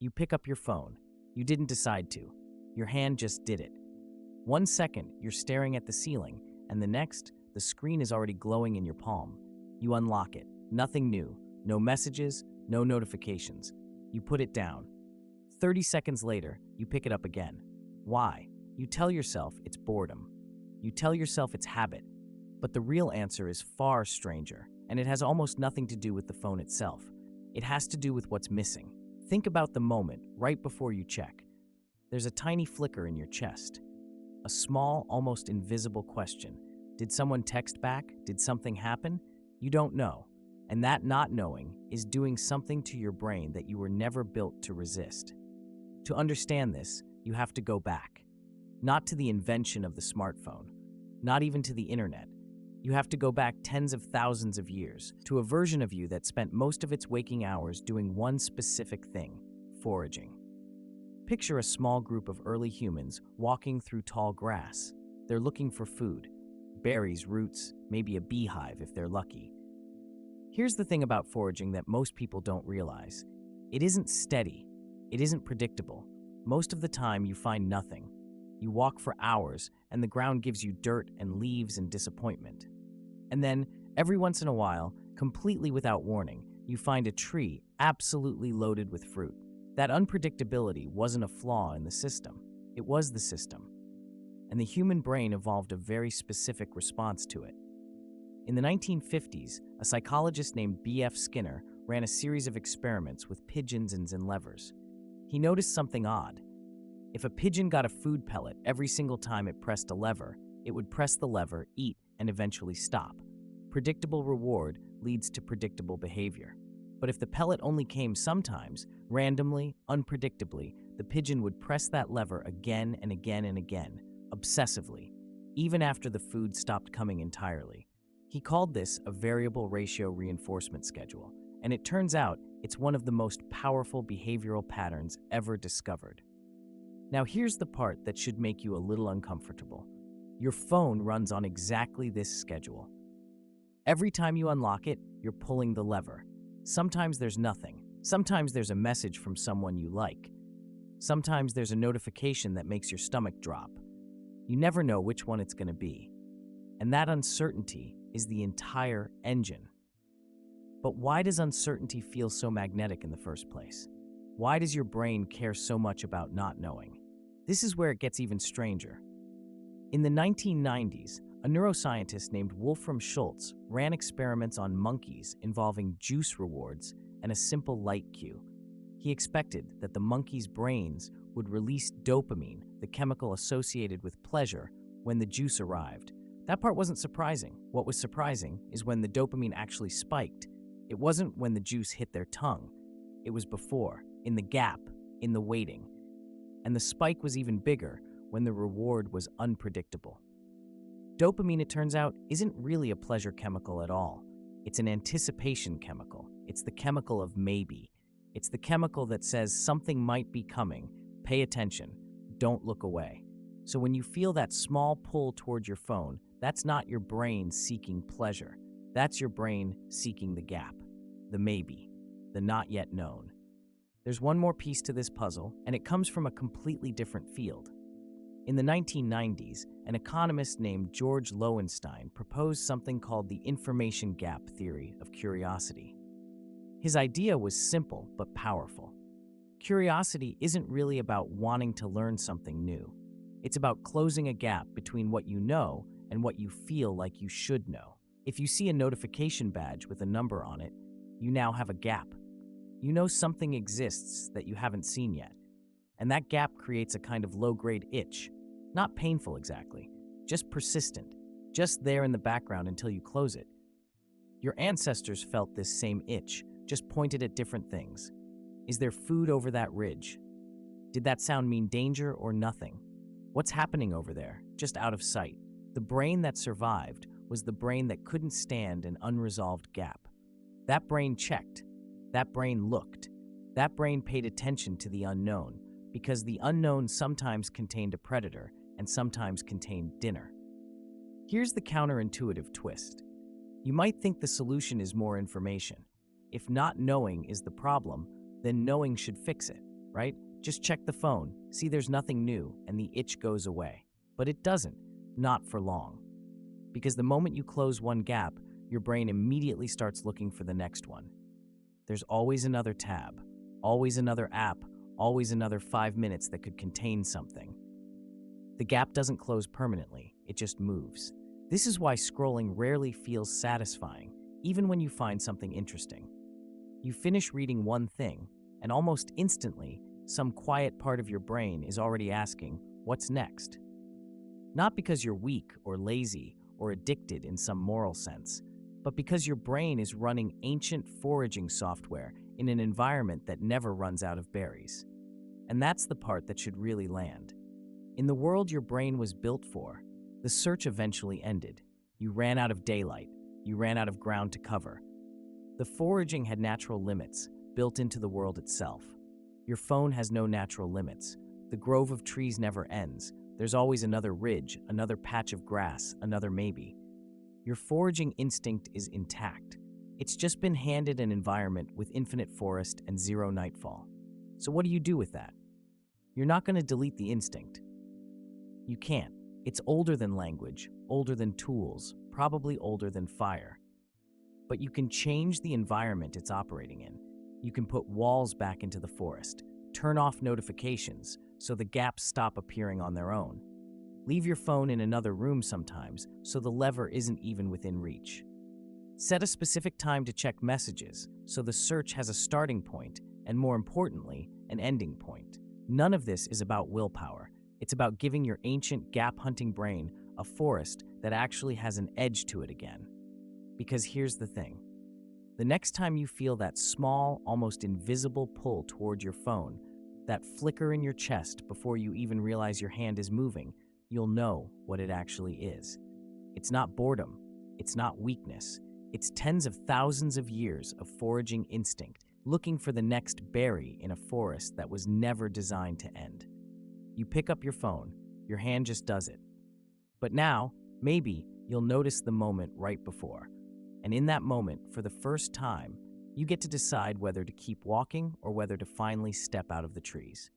You pick up your phone. You didn't decide to. Your hand just did it. 1 second, you're staring at the ceiling, and the next, the screen is already glowing in your palm. You unlock it. Nothing new. No messages, no notifications. You put it down. 30 seconds later, you pick it up again. Why? You tell yourself it's boredom. You tell yourself it's habit. But the real answer is far stranger, and it has almost nothing to do with the phone itself. It has to do with what's missing. Think about the moment right before you check. There's a tiny flicker in your chest. A small, almost invisible question. Did someone text back? Did something happen? You don't know. And that not knowing is doing something to your brain that you were never built to resist. To understand this, you have to go back. Not to the invention of the smartphone, not even to the internet. You have to go back tens of thousands of years to a version of you that spent most of its waking hours doing one specific thing: foraging. Picture a small group of early humans walking through tall grass. They're looking for food: berries, roots, maybe a beehive if they're lucky. Here's the thing about foraging that most people don't realize. It isn't steady. It isn't predictable. Most of the time, you find nothing. You walk for hours, and the ground gives you dirt and leaves and disappointment. And then, every once in a while, completely without warning, you find a tree absolutely loaded with fruit. That unpredictability wasn't a flaw in the system. It was the system. And the human brain evolved a very specific response to it. In the 1950s, a psychologist named B.F. Skinner ran a series of experiments with pigeons and levers. He noticed something odd. If a pigeon got a food pellet every single time it pressed a lever, it would press the lever, eat, and eventually stop. Predictable reward leads to predictable behavior. But if the pellet only came sometimes, randomly, unpredictably, the pigeon would press that lever again and again and again, obsessively, even after the food stopped coming entirely. He called this a variable ratio reinforcement schedule, and it turns out it's one of the most powerful behavioral patterns ever discovered. Now here's the part that should make you a little uncomfortable. Your phone runs on exactly this schedule. Every time you unlock it, you're pulling the lever. Sometimes there's nothing. Sometimes there's a message from someone you like. Sometimes there's a notification that makes your stomach drop. You never know which one it's going to be. And that uncertainty is the entire engine. But why does uncertainty feel so magnetic in the first place? Why does your brain care so much about not knowing? This is where it gets even stranger. In the 1990s, a neuroscientist named Wolfram Schultz ran experiments on monkeys involving juice rewards and a simple light cue. He expected that the monkeys' brains would release dopamine, the chemical associated with pleasure, when the juice arrived. That part wasn't surprising. What was surprising is when the dopamine actually spiked. It wasn't when the juice hit their tongue. It was before, in the gap, in the waiting. And the spike was even bigger when the reward was unpredictable. Dopamine, it turns out, isn't really a pleasure chemical at all. It's an anticipation chemical. It's the chemical of maybe. It's the chemical that says something might be coming. Pay attention. Don't look away. So when you feel that small pull toward your phone, that's not your brain seeking pleasure. That's your brain seeking the gap, the maybe, the not yet known. There's one more piece to this puzzle, and it comes from a completely different field. In the 1990s, an economist named George Loewenstein proposed something called the information gap theory of curiosity. His idea was simple but powerful. Curiosity isn't really about wanting to learn something new. It's about closing a gap between what you know and what you feel like you should know. If you see a notification badge with a number on it, you now have a gap. You know something exists that you haven't seen yet. And that gap creates a kind of low-grade itch. Not painful exactly, just persistent, just there in the background until you close it. Your ancestors felt this same itch, just pointed at different things. Is there food over that ridge? Did that sound mean danger or nothing? What's happening over there, just out of sight? The brain that survived was the brain that couldn't stand an unresolved gap. That brain checked. That brain looked. That brain paid attention to the unknown, because the unknown sometimes contained a predator and sometimes contained dinner. Here's the counterintuitive twist. You might think the solution is more information. If not knowing is the problem, then knowing should fix it. right? Just check the phone, see there's nothing new, and the itch goes away. But it doesn't, not for long. Because the moment you close one gap, your brain immediately starts looking for the next one. There's always another tab, always another app, always another 5 minutes that could contain something. The gap doesn't close permanently, it just moves. This is why scrolling rarely feels satisfying, even when you find something interesting. You finish reading one thing, and almost instantly, some quiet part of your brain is already asking, what's next? Not because you're weak or lazy or addicted in some moral sense, but because your brain is running ancient foraging software in an environment that never runs out of berries. And that's the part that should really land. In the world your brain was built for, the search eventually ended. You ran out of daylight. You ran out of ground to cover. The foraging had natural limits, built into the world itself. Your phone has no natural limits. The grove of trees never ends. There's always another ridge, another patch of grass, another maybe. Your foraging instinct is intact. It's just been handed an environment with infinite forest and zero nightfall. So what do you do with that? You're not going to delete the instinct. You can't. It's older than language, older than tools, probably older than fire. But you can change the environment it's operating in. You can put walls back into the forest, turn off notifications so the gaps stop appearing on their own. Leave your phone in another room sometimes so the lever isn't even within reach. Set a specific time to check messages so the search has a starting point and, more importantly, an ending point. None of this is about willpower. It's about giving your ancient gap-hunting brain a forest that actually has an edge to it again. Because here's the thing. The next time you feel that small, almost invisible pull toward your phone, that flicker in your chest before you even realize your hand is moving, you'll know what it actually is. It's not boredom. It's not weakness. It's tens of thousands of years of foraging instinct, looking for the next berry in a forest that was never designed to end. You pick up your phone, your hand just does it. But now, maybe, you'll notice the moment right before. And in that moment, for the first time, you get to decide whether to keep walking or whether to finally step out of the trees.